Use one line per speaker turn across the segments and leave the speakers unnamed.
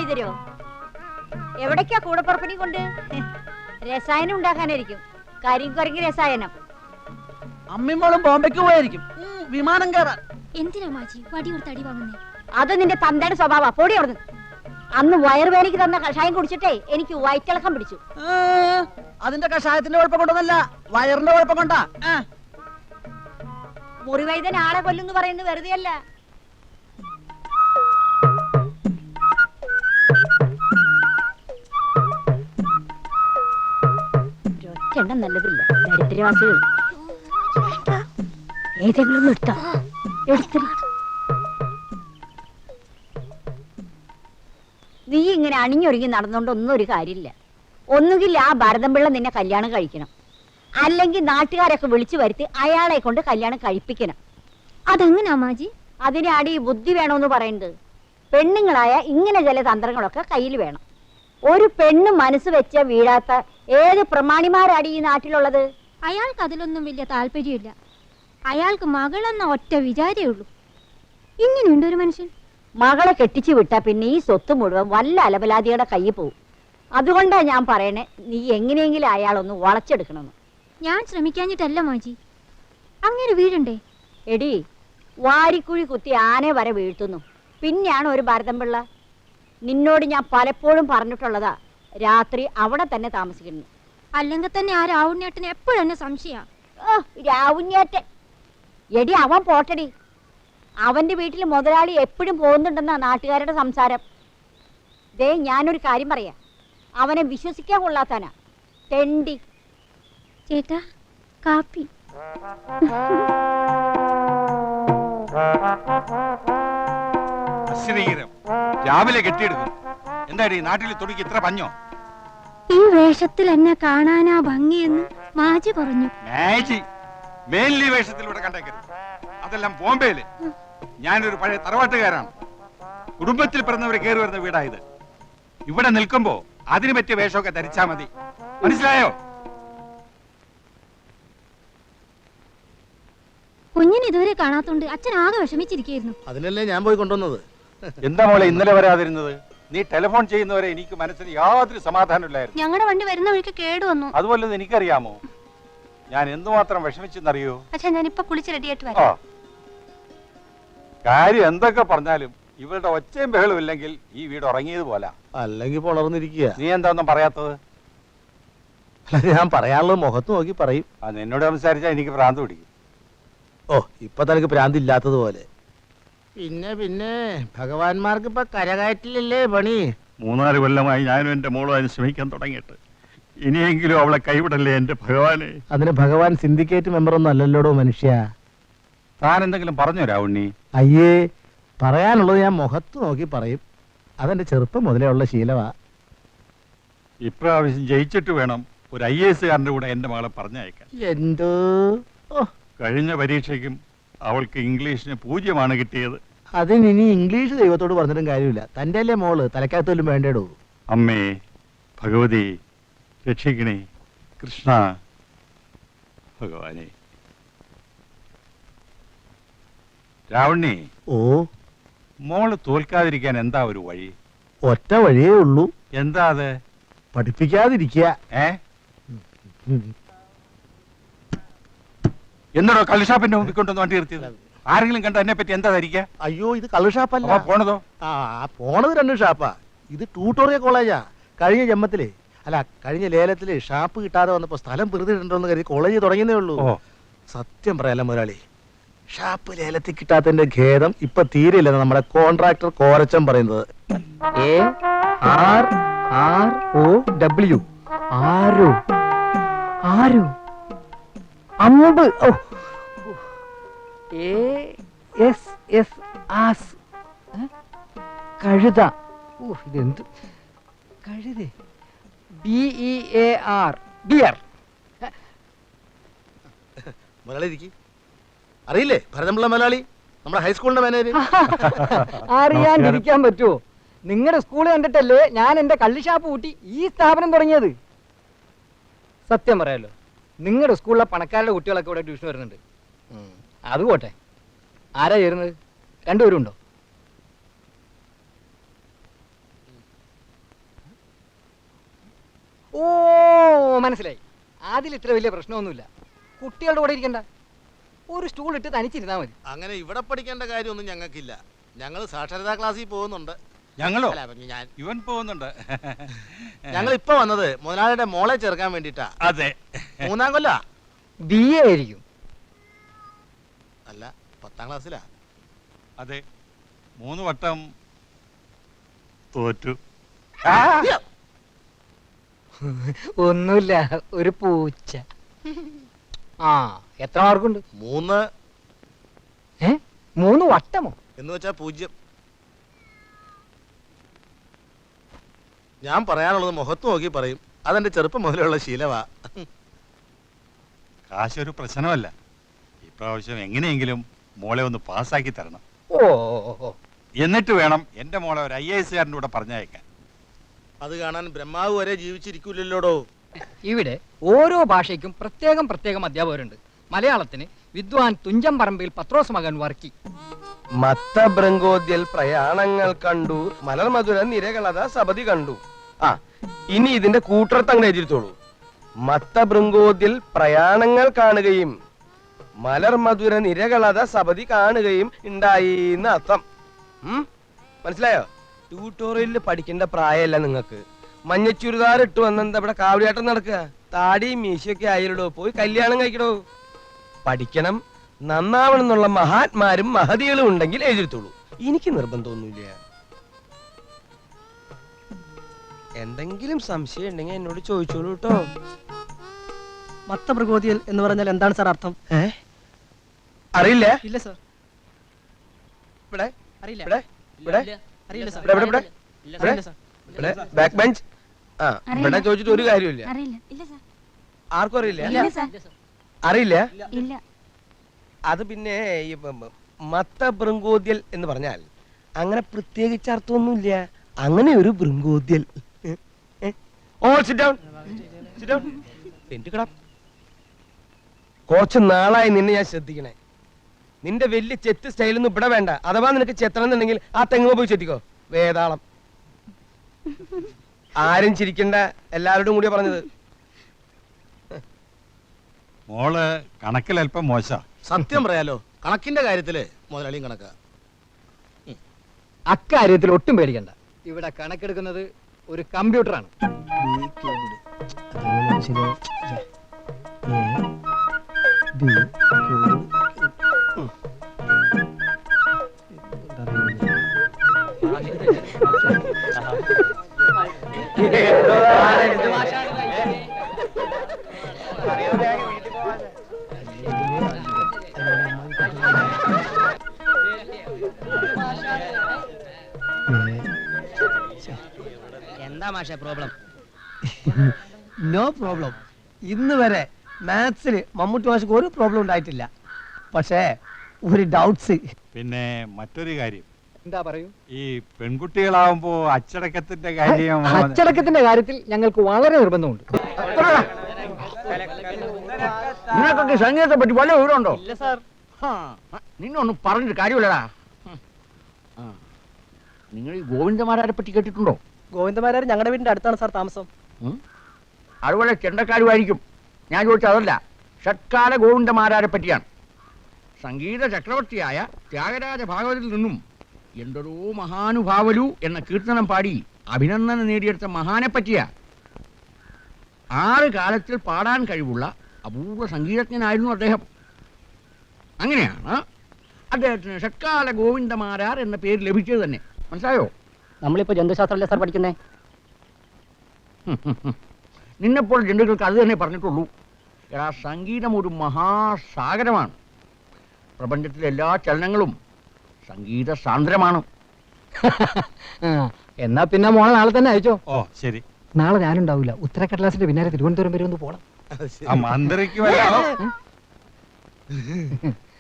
വൈദ്യരോ? എവിടേക്കാ കൂടപ്പുറപ്പിനെ കൊണ്ട്? രസായനം ഉണ്ടാക്കാനായിരിക്കും. കരിങ്കുരങ്ങി രസായനം.
അമ്മിമോളും ബോംബെക്ക് പോയായിരിക്കും. വിമാനം കയറാൻ.
എന്തിനാ മാജി വടി കൊടുത്ത് അടി വാങ്ങുന്നേ?
അത് നിന്റെ തന്തയുടെ സ്വഭാവ. പൊടി അവിടുന്ന്. അന്ന് വയറുവേലയ്ക്ക് തന്ന കഷായം കുടിച്ചിട്ടേ എനിക്ക് വയറ്റിളക്കം പിടിച്ചു.
അതിന്റെ കഷായത്തിന്റെ കുഴപ്പം കൊണ്ടൊന്നല്ല, വയറിന്റെ കുഴപ്പം കൊണ്ടാ.
മുറിവൈദ്യൻ ആളെ കൊല്ലുന്നു പറയുന്നത് വെറുതെ അല്ല. ഒറ്റെണ്ണം നല്ലതില്ല. ദരിദ്രവാസികൾ ഏതെങ്കിലും ഒന്ന് എടുത്തോ? നീ ഇങ്ങനെ അണിഞ്ഞൊരുങ്ങി നടന്നുകൊണ്ട് ഒന്നും ഒരു കാര്യമില്ല. ഒന്നുകിൽ ആ ഭരതംപിള്ള നിന്നെ കല്യാണം കഴിക്കണം, അല്ലെങ്കിൽ നാട്ടുകാരൊക്കെ വിളിച്ചു വരുത്തി അയാളെ കൊണ്ട് കല്യാണം കഴിപ്പിക്കണം.
അതെങ്ങനാ മാജി?
അതിനാടി ബുദ്ധി വേണമെന്ന് പറയുന്നത്. പെണ്ണുങ്ങളായ ഇങ്ങനെ ചില തന്ത്രങ്ങളൊക്കെ കയ്യിൽ വേണം. ഒരു പെണ്ണ് മനസ്സ് വെച്ച വീഴാത്ത ഏത് പ്രമാണിമാരാടി ഈ നാട്ടിലുള്ളത്?
അയാൾക്ക് അതിലൊന്നും വലിയ താല്പര്യമില്ല. അയാൾക്ക് മകളെന്ന ഒറ്റ വിചാരേ ഉള്ളൂ. ഇങ്ങനെയുണ്ട് ഒരു മനുഷ്യൻ.
മകളെ കെട്ടിച്ചു വിട്ടാ പിന്നെ ഈ സ്വത്ത് മുഴുവൻ വല്ല അലബലാദിയുടെ കയ്യിൽ പോവും. അതുകൊണ്ടാ ഞാൻ പറയണേ, നീ എങ്ങനെയെങ്കിലും അയാളൊന്ന് വളച്ചെടുക്കണമെന്ന്.
ഞാൻ ശ്രമിക്കാഞ്ഞിട്ടല്ല മാജി. അങ്ങനെ വീഴണ്ടേ?
എടി, വാരിക്കുഴി കുത്തി ആനെ വരെ വീഴ്ത്തുന്നു. പിന്നെയാണ് ഒരു ഭരതംപിള്ള. നിന്നോട് ഞാൻ പലപ്പോഴും പറഞ്ഞിട്ടുള്ളതാ, രാത്രി അവിടെ തന്നെ താമസിക്കുന്നു.
അല്ലെങ്കിൽ തന്നെ ആ രാവുണ്ണേട്ടന് എപ്പോഴും എന്നെ സംശയ.
രാവുണ്ണേട്ടൻ എടി, അവൻ പോട്ടടി. അവന്റെ വീട്ടിൽ മുതലാളി എപ്പോഴും പോകുന്നുണ്ടെന്നാ നാട്ടുകാരുടെ സംസാരം. ദേ, ഞാനൊരു കാര്യം പറയാം, അവനെ വിശ്വസിക്കാൻ കൊള്ളാത്തനാ. തെണ്ടി.
ചേട്ടാ, കാപ്പി.
രാവിലെ കെട്ടിയെടുക്കും. എന്താടി നാട്ടിൽ തുണിക്ക് ഇത്ര പഞ്ഞോ?
ഈ വേഷത്തിൽ എന്നെ കാണാനാ ഭംഗിയെന്ന് മാജി പറഞ്ഞു.
മാജി മേലി വേഷത്തിലൂടെ കണ്ടേക്കരുത്. അതെല്ലാം ബോംബെയില്. ഞാനൊരു പഴയ തറവാട്ടുകാരാണ്. കുടുംബത്തിൽ പിറന്നവരെ കയറി വരുന്ന വീടായത്. ഇവിടെ നിൽക്കുമ്പോ അതിന് പറ്റിയ വേഷമൊക്കെ ധരിച്ചാ മതി. മനസ്സിലായോ?
കുഞ്ഞിന് ഇതുവരെ കാണാത്തോണ്ട് അച്ഛൻ ആകെ വിഷമിച്ചിരിക്കുന്നു.
അതിനല്ലേ ഞാൻ പോയി കൊണ്ടുവന്നത്.
എന്താ മോളെ ഇന്നലെ വരാതിരുന്നത്? നീ ടെലിഫോൺ ചെയ്യുന്നവരെ എനിക്ക് മനസ്സിന് യാതൊരു സമാധാനമില്ലായിരുന്നു.
ഞങ്ങളുടെ വണ്ടി വരുന്ന വഴിക്ക് കേടുവന്നു.
അതുപോലെ എനിക്കറിയാമോ ഞാൻ എന്തുമാത്രം വിഷമിച്ചെന്നറിയോ?
അച്ഛാ, ഞാൻ ഇപ്പൊ കുളിച്ച് റെഡിയായിട്ട്
വരാം. കാര്യം എന്തൊക്കെ പറഞ്ഞാലും ഇവരുടെ ഒച്ചയും ബഹളും ഇല്ലെങ്കിൽ ഈ വീട് ഉറങ്ങിയത് പോലെ.
അല്ലെങ്കിൽ പുളർന്നിരിക്കുക.
നീ എന്താ ഒന്നും പറയാത്തത്?
ഞാൻ പറയാനുള്ളത് മുഖത്ത് നോക്കി പറയും.
നിന്നോട് സംസാരിച്ചാൽ എനിക്ക് ഭ്രാന്ത് പിടിക്കും.
ഓ, ഇപ്പൊ തനിക്ക് ഭ്രാന്ത് ഇല്ലാത്തതുപോലെ. പിന്നെ ഭഗവാൻമാർക്ക് ഇപ്പൊ കരകയറ്റില്ലല്ലേ പണി.
3-4 കൊല്ലമായി ഞാനും എന്റെ മോളും അതിന് ശ്രമിക്കാൻ തുടങ്ങിയിട്ട്. ഇനിയെങ്കിലും അവളെ കൈവിടല്ലേ എന്റെ ഭഗവാനെ.
അതിന് ഭഗവാൻ സിൻഡിക്കേറ്റ് മെമ്പർ ഒന്നും അല്ലല്ലോടോ മനുഷ്യ.
താൻ എന്തെങ്കിലും പറഞ്ഞോ രാവുണ്ണി?
അയ്യേ, പറയാനുള്ളത് ഞാൻ മുഖത്ത് നോക്കി പറയും. അതെന്റെ ചെറുപ്പം മുതലേ ഉള്ള ശീലമാ.
ഇപ്രാവശ്യം ജയിച്ചിട്ട് വേണം ഒരു IAS കാരന്റെ കൂടെ എന്റെ മകളെ പറഞ്ഞയക്കാൻ.
എന്തോ
കഴിഞ്ഞ പരീക്ഷയ്ക്കും അവൾക്ക് ഇംഗ്ലീഷിന് 0 കിട്ടിയത്.
അതിനി ഇംഗ്ലീഷ് ദൈവത്തോട് പറഞ്ഞിട്ടും കാര്യമില്ല. തന്റെ അല്ലേ മോള്, തലക്കകത്തോലും വേണ്ടേടോ.
അമ്മേ ഭഗവതി രക്ഷിക്കണേ, കൃഷ്ണ ഭഗവാനെ. രാവണി,
ഓ,
മോള് തോൽക്കാതിരിക്കാൻ എന്താ ഒരു വഴി?
ഒറ്റ വഴിയേ ഉള്ളൂ.
എന്താ അത്?
പഠിപ്പിക്കാതിരിക്കുക.
എന്നോടോ കള്ളുഷാപ്പിന്റെ മുമ്പിൽ കൊണ്ടൊന്ന് വണ്ടി നിർത്തിയത്? ആരെങ്കിലും കണ്ട എന്നെ പറ്റി എന്താ ധരിക്കുക?
അയ്യോ, ഇത് കള്ളുഷാപ്പല്ല.
പോണതോ?
പോണത് 2 ഷാപ്പാ. ഇത് ട്യൂട്ടോറിയൽ കോളേജാ. കഴിഞ്ഞ ലേലത്തില് ഷാപ്പ് കിട്ടാതെ വന്നപ്പോ സ്ഥലം വെറുതെണ്ടോന്ന് കരുതി കോളേജ് തുടങ്ങിയതേ ഉള്ളൂ. സത്യം പറയാല മുതലാളി, ഷാപ്പ് ലേലത്തിൽ കിട്ടാത്തതിന്റെ ഖേദം ഇപ്പൊ തീരെയില്ലെന്ന് നമ്മുടെ കോൺട്രാക്ടർ കോരച്ചൻ പറയുന്നത്. ARROW ആരോ അമ്പ്. ASS കഴുത. ഇതെന്ത് കഴുതേ? BEAR beer. മലയാളി അറിയില്ലേ? ഭരതംപിള്ള മലയാളി, നമ്മുടെ ഹൈസ്കൂളിന്റെ മാനേജർ.
അറിയാണ്ടിരിക്കാൻ പറ്റുമോ? നിങ്ങളുടെ സ്കൂൾ കണ്ടിട്ടല്ലേ ഞാൻ എന്റെ കള്ളിഷാപ്പ് കൂട്ടി ഈ സ്ഥാപനം തുടങ്ങിയത്. സത്യം പറയാലോ, നിങ്ങളുടെ സ്കൂളിലെ പണക്കാരുടെ കുട്ടികളൊക്കെ ഇവിടെ ട്യൂഷൻ വരുന്നുണ്ട്. അത് പോട്ടെ, ആരാ ചേരുന്നത്? 2 പേരും ഉണ്ടോ? ഓ മനസ്സിലായി. അതിൽ ഇത്ര വലിയ പ്രശ്നമൊന്നുമില്ല. കുട്ടികളുടെ കൂടെ ഇരിക്കണ്ട, ഒരു സ്റ്റൂൾ ഇട്ട് തനിച്ചിരുന്നാ മതി.
അങ്ങനെ ഇവിടെ പഠിക്കേണ്ട കാര്യമൊന്നും ഞങ്ങൾക്കില്ല. ഞങ്ങൾ സാക്ഷരതാ ക്ലാസ്സിൽ പോകുന്നുണ്ട്.
ഞങ്ങളോ?
ഞാൻ
ഇവൻ പോകുന്നുണ്ട്.
ഞങ്ങൾ ഇപ്പൊ വന്നത് മുതലാളിയുടെ മോളെ ചേർക്കാൻ വേണ്ടിട്ടാ.
അതെ.
3ാം കൊല്ല
BA ആയിരിക്കും.
അല്ല, 10ാം ക്ലാസ്സിലാ.
അതെ, 3 വട്ടം തോറ്റു.
ഒന്നുമില്ല, ഒരു പൂച്ച. ആ, എത്ര മാർക്കുണ്ട്?
3
3 വട്ടമോ?
എന്ന് വെച്ചാ 0. ഞാൻ പറയാനുള്ളത് മുഖത്ത് നോക്കി പറയും. അതെന്റെ ചെറുപ്പം മുതലുള്ള ശീലവാ.
കാശൊരു പ്രശ്നമല്ല. ഇപ്രാവശ്യം എങ്ങനെയെങ്കിലും മോളെ ഒന്ന് പാസ്സാക്കി തരണം.
ഓ,
എന്നിട്ട് വേണം എന്റെ മോളെ ഒരു IAS കാരൻ്റെ കൂടെ പറഞ്ഞയക്കാൻ.
അത് കാണാൻ ബ്രഹ്മാവ് വരെ ജീവിച്ചിരിക്കൂലല്ലോടോ.
ഇവിടെ ഓരോ ഭാഷയ്ക്കും പ്രത്യേകം പ്രത്യേകം അധ്യാപകരുണ്ട്. മലയാളത്തിന് വിദ്വാൻ തുഞ്ചൻ പറമ്പിൽ പത്രോസ് മകൻ വർക്കി.
മത്തഭൃങ്കോദ്യൽ പ്രയാണങ്ങൾ കണ്ടു, മലർമധുര നിരകളത സപതി കണ്ടു. ആ, ഇനി ഇതിന്റെ കൂട്ടർത്ത് അങ്ങനെ എഴുതിത്തോളൂ. മത്തഭൃങ്കോദ്യൽ പ്രയാണങ്ങൾ കാണുകയും മലർമധുര നിരകളത സപതി കാണുകയും ഉണ്ടായി എന്ന് അർത്ഥം. മനസ്സിലായോ? ട്യൂട്ടോറിയലിൽ പഠിക്കേണ്ട പ്രായമല്ല നിങ്ങൾക്ക്. മഞ്ഞച്ചുരിദാർ ഇട്ട് വന്നെന്താ ഇവിടെ കാവടിയാട്ടം നടക്കുക? താടിയും മീശയൊക്കെ ആയിരടോ, പോയി കല്യാണം കഴിക്കടോ. പഠിക്കണം, നന്നാവണം എന്നുള്ള മഹാത്മാരും മഹതികളും ഉണ്ടെങ്കിൽ എഴുതിത്തോളൂ. എനിക്ക് നിർബന്ധമൊന്നുമില്ല. എന്തെങ്കിലും സംശയം ഉണ്ടെങ്കിൽ എന്നോട് ചോദിച്ചോളൂ കേട്ടോ.
മത്തപ്രകോതിയൽ എന്ന് പറഞ്ഞാൽ എന്താണ് സാർ അർത്ഥം?
അറിയില്ല?
ഇല്ല സാർ,
ഇവിടെ
അറിയില്ല.
ഇവിടെ ഇവിടെ
അറിയില്ല സാർ.
ഇവിടെ ഇവിടെ
അറിയില്ല സാർ.
ഇവിടെ ബാക്ക് ബെഞ്ച്. ആ, ഇവിടെ ചോദിച്ചിട്ട് ഒരു കാര്യമില്ല.
അറിയില്ല. ഇല്ല സാർ.
ആർക്കും അറിയില്ല?
ഇല്ല സാർ.
അറിയില്ല?
ഇല്ല.
അത് പിന്നെ ഈ മത്തഭൃങ്കോദ്യൽ എന്ന് പറഞ്ഞാൽ അങ്ങനെ പ്രത്യേകിച്ച് അർത്ഥമൊന്നുമില്ല. അങ്ങനെ ഒരു ഭൃങ്കോദ്യൽ. All sit down, sit down. കുറച്ച് നാളായി നിന്നെ ഞാൻ ശ്രദ്ധിക്കണേ. നിന്റെ വലിയ ചെത്ത് സ്റ്റൈലൊന്നും ഇവിടെ വേണ്ട. അഥവാ നിനക്ക് ചെത്തണം എന്നുണ്ടെങ്കിൽ ആ തെങ്ങുമ്പോ പോയി ചെത്തിക്കോ. വേതാളം. ആരും ചിരിക്കണ്ട, എല്ലാവരോടും കൂടിയാ പറഞ്ഞത്.
മോള് കണക്കിൽ അല്പം മോശം.
സത്യം പറയാലോ, കണക്കിന്റെ കാര്യത്തില് മുതലാളിയും കണക്കാ.
അക്കാര്യത്തിൽ ഒട്ടും പേടിക്കണ്ട. ഇവിടെ കണക്കെടുക്കുന്നത് ഒരു കമ്പ്യൂട്ടറാണ്.
എന്താ മാഷേ പ്രോബ്ലം?
No problem. ഇന്ന് വരെ മാത്സിൽ മമ്മൂട്ടി മാഷക്ക് ഒരു പ്രോബ്ലം ഉണ്ടായിട്ടില്ല. പക്ഷേ ഒരു ഡൗട്ട്സ്.
പിന്നെ മറ്റൊരു കാര്യം,
എന്താ പറയൂ?
ഈ പെൺകുട്ടികളാവുമ്പോ അച്ചടക്കത്തിന്റെ കാര്യം.
അച്ചടക്കത്തിന്റെ കാര്യത്തിൽ ഞങ്ങൾക്ക് വളരെ നിർബന്ധമുണ്ട്.
നിനക്കൊക്കെ സംഗീതത്തെ പറ്റി വല്ല വിവരമുണ്ടോ?
ഇല്ല സാർ.
നിന്നൊന്നും പറഞ്ഞിട്ട് കാര്യമില്ലടാ. നിങ്ങൾ ഈ ഗോവിന്ദമാരാരെ പറ്റി കേട്ടിട്ടുണ്ടോ?
ഗോവിന്ദമാരാർ ഞങ്ങളുടെ വീടിന്റെ അടുത്താണ് സാർ താമസം.
അതുപോലെ ചെണ്ടക്കാരുമായിരിക്കും. ഞാൻ ചോദിച്ചത് അതല്ല, ഷട്കാല ഗോവിന്ദമാരാരെ പറ്റിയാണ്. സംഗീത ചക്രവർത്തിയായ ത്യാഗരാജ ഭാഗവതത്തിൽ നിന്നും എന്തൊരു മഹാനുഭാവലു എന്ന കീർത്തനം പാടി അഭിനന്ദനം നേടിയെടുത്ത മഹാനെ പറ്റിയാ. 6 കാലത്തിൽ പാടാൻ കഴിവുള്ള അപൂർവ സംഗീതജ്ഞനായിരുന്നു അദ്ദേഹം. അങ്ങനെയാണ് അദ്ദേഹത്തിന് ഷട്കാല ഗോവിന്ദമാരാർ എന്ന പേര് ലഭിച്ചത് തന്നെ. മനസ്സിലായോ?
നമ്മളിപ്പോ ജന്തുശാസ്ത്രമല്ലേ സാർ പഠിക്കുന്നേ?
നിന്നെപ്പോൾ ജന്തുക്കൾക്ക് അത് തന്നെ പറഞ്ഞിട്ടുള്ളൂ. എടാ, സംഗീതം ഒരു മഹാസാഗരമാണ്. പ്രപഞ്ചത്തിലെ എല്ലാ ചലനങ്ങളും സംഗീത സാന്ദ്രമാണ്.
എന്നാ പിന്നെ മോളെ നാളെ തന്നെ അയച്ചോ.
ഓ ശരി.
നാളെ ഞാനുണ്ടാവില്ല. ഉത്തരക്കടലാസിന്റെ പിന്നാലെ തിരുവനന്തപുരം വരെ ഒന്ന് പോണം.
ആ മന്ത്രിക്ക് വല്ലോ.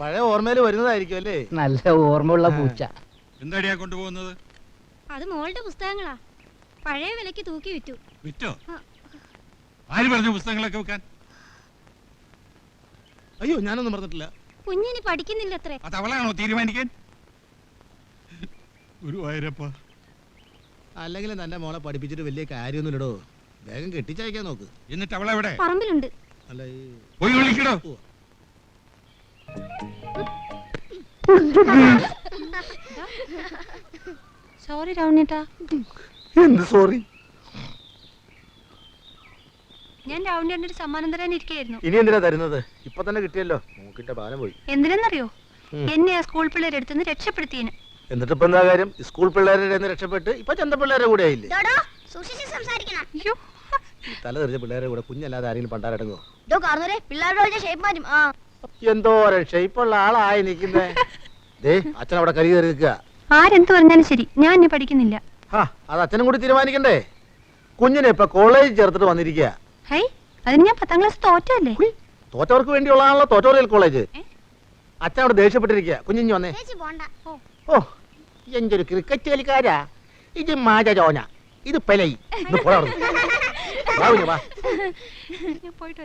പഴയ ഓർമ്മയിൽ വരുന്നതായിരിക്കും അല്ലേ?
നല്ല ഓർമ്മയുള്ള പൂച്ച.
എന്താടിയാ കൊണ്ടുപോകുന്നത്?
അത് മോളുടെ പുസ്തകങ്ങളാ. പഴയ വിലക്ക് തൂക്കി വിറ്റു.
വിറ്റോ? ആര് പറഞ്ഞു പുസ്തകങ്ങളൊക്കെ വെക്കാൻ?
അയ്യോ, ഞാനൊന്നും പറഞ്ഞിട്ടില്ല.
കുഞ്ഞിന് പഠിക്കുന്നില്ലത്രേ.
അത് അവളാണോ തീരുമാനിക്കാൻ? ഗുരുവായൂരപ്പ,
അല്ലെങ്കിൽ തന്നെ മോളെ പഠിപ്പിച്ചിട്ട് വലിയ കാര്യമൊന്നുമില്ലടോ. വേഗം കെട്ടിച്ചയക്കാൻ നോക്ക്.
എന്നിട്ട് അവളെവിടെ?
പറമ്പിലുണ്ട്.
അല്ല
പോയി വിളിക്കടോ.
സോറി രാവണേട്ടാ.
എന്ത് സോറി?
ഞാൻ രാവണേട്ടൻ്റെ ഒരു സമ്മാനം തരാൻ ഇരിക്കുകയായിരുന്നു.
ഇനി എന്തിനാ തരുന്നത്? ഇപ്പൊ തന്നെ കിട്ടിയല്ലോ. മൂക്കിന്റെ പാലം പോയി.
എന്തിനെന്നറിയോ? എന്നെ ആ സ്കൂൾ പിള്ളേരെടുത്തുനിന്ന് രക്ഷപ്പെടുത്തിയതിന്.
എന്നിട്ട് ഇപ്പൊ എന്താ കാര്യം? സ്കൂൾ പിള്ളേരുടെ രക്ഷപ്പെട്ട് ഇപ്പൊ ചന്ത പിള്ളേരെ കൂടെ ആയില്ലേ?
അയ്യോ,
തല തെറിച്ച പിള്ളേരെ കൂടെ കുഞ്ഞല്ലാതെ ആരെങ്കിലും പണ്ടാരടങ്ങോ?
പിള്ളേരുടെ
എന്തോരം ഷേപ്പുള്ള ആളായി നിൽക്കുന്നേ. ദേ അച്ഛൻ അവിടെ കരി കയറി നിൽക്കുക.
ആരെന്ത് പറഞ്ഞാലും ശരി, ഞാൻ ഇനി പഠിക്കുന്നില്ല.
അത് അച്ഛനും കൂടി തീരുമാനിക്കണ്ടേ? കുഞ്ഞിനെ ഇപ്പൊ കോളേജിൽ ചേർത്തിട്ട് വന്നിരിക്കുക.
ഹൈ, അതിന് ഞാൻ 10ാം ക്ലാസ് തോറ്റല്ലേ?
തോറ്റവർക്ക് വേണ്ടിയുള്ളതാണല്ലോ ട്യൂട്ടോറിയൽ കോളേജ്. അച്ഛൻ അവിടെ ദേഷ്യപ്പെട്ടിരിക്കുക. കുഞ്ഞിഞ്ഞ് വന്നേ. ഓ എന്തൊരു ക്രിക്കറ്റ് കളിക്കാരാ. ഇത് മാജോന, ഇത് പെലൈ.
ഞാൻ പോയിട്ട്